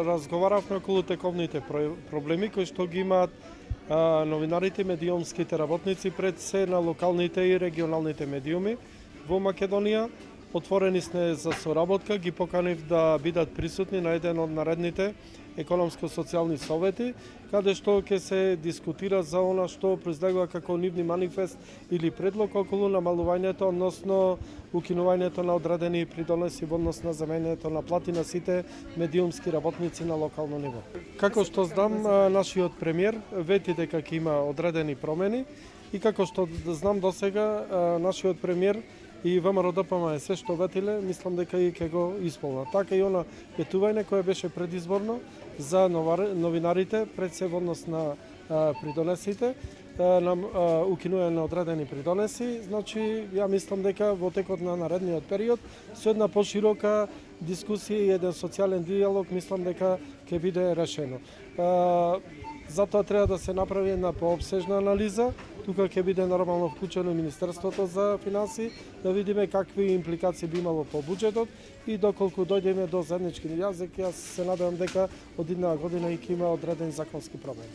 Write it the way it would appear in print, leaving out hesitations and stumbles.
разговаравме околу тековните проблеми кои што ги имаат новинарите, медиумските работници пред се на локалните и регионалните медиуми во Македонија. Отворени сме за соработка, ги поканив да бидат присутни на еден од наредните економско-социјални совети, каде што ќе се дискутира за она што произлегува како нивни манифест или предлог околу намалувањето, односно укинувањето на одредени придонеси во однос на заменето на плати на сите медиумски работници на локално ниво. Како што знам, нашиот премиер вети дека ќе има одредени промени и како што знам досега, нашиот премиер и ВМРО-ДПМН се што ветиле, мислам дека и ќе го исполнат. Така и она ветување кое беше предизборно за новинарите пред се во однос на придонесите, на укинување на одредени придонеси. Значи, ја мислам дека во текот на наредниот период со една поширока дискусија и еден социјален диалог мислам дека ќе биде решено. Затоа треба да се направи една пообсежна анализа. Тука ќе биде нормално вклучено и Министерството за финансии, да видиме какви импликации би имало по буџетот и доколку дојдеме до заеднички јазик, јас се надевам дека од идната година и ќе има одредени законски промени.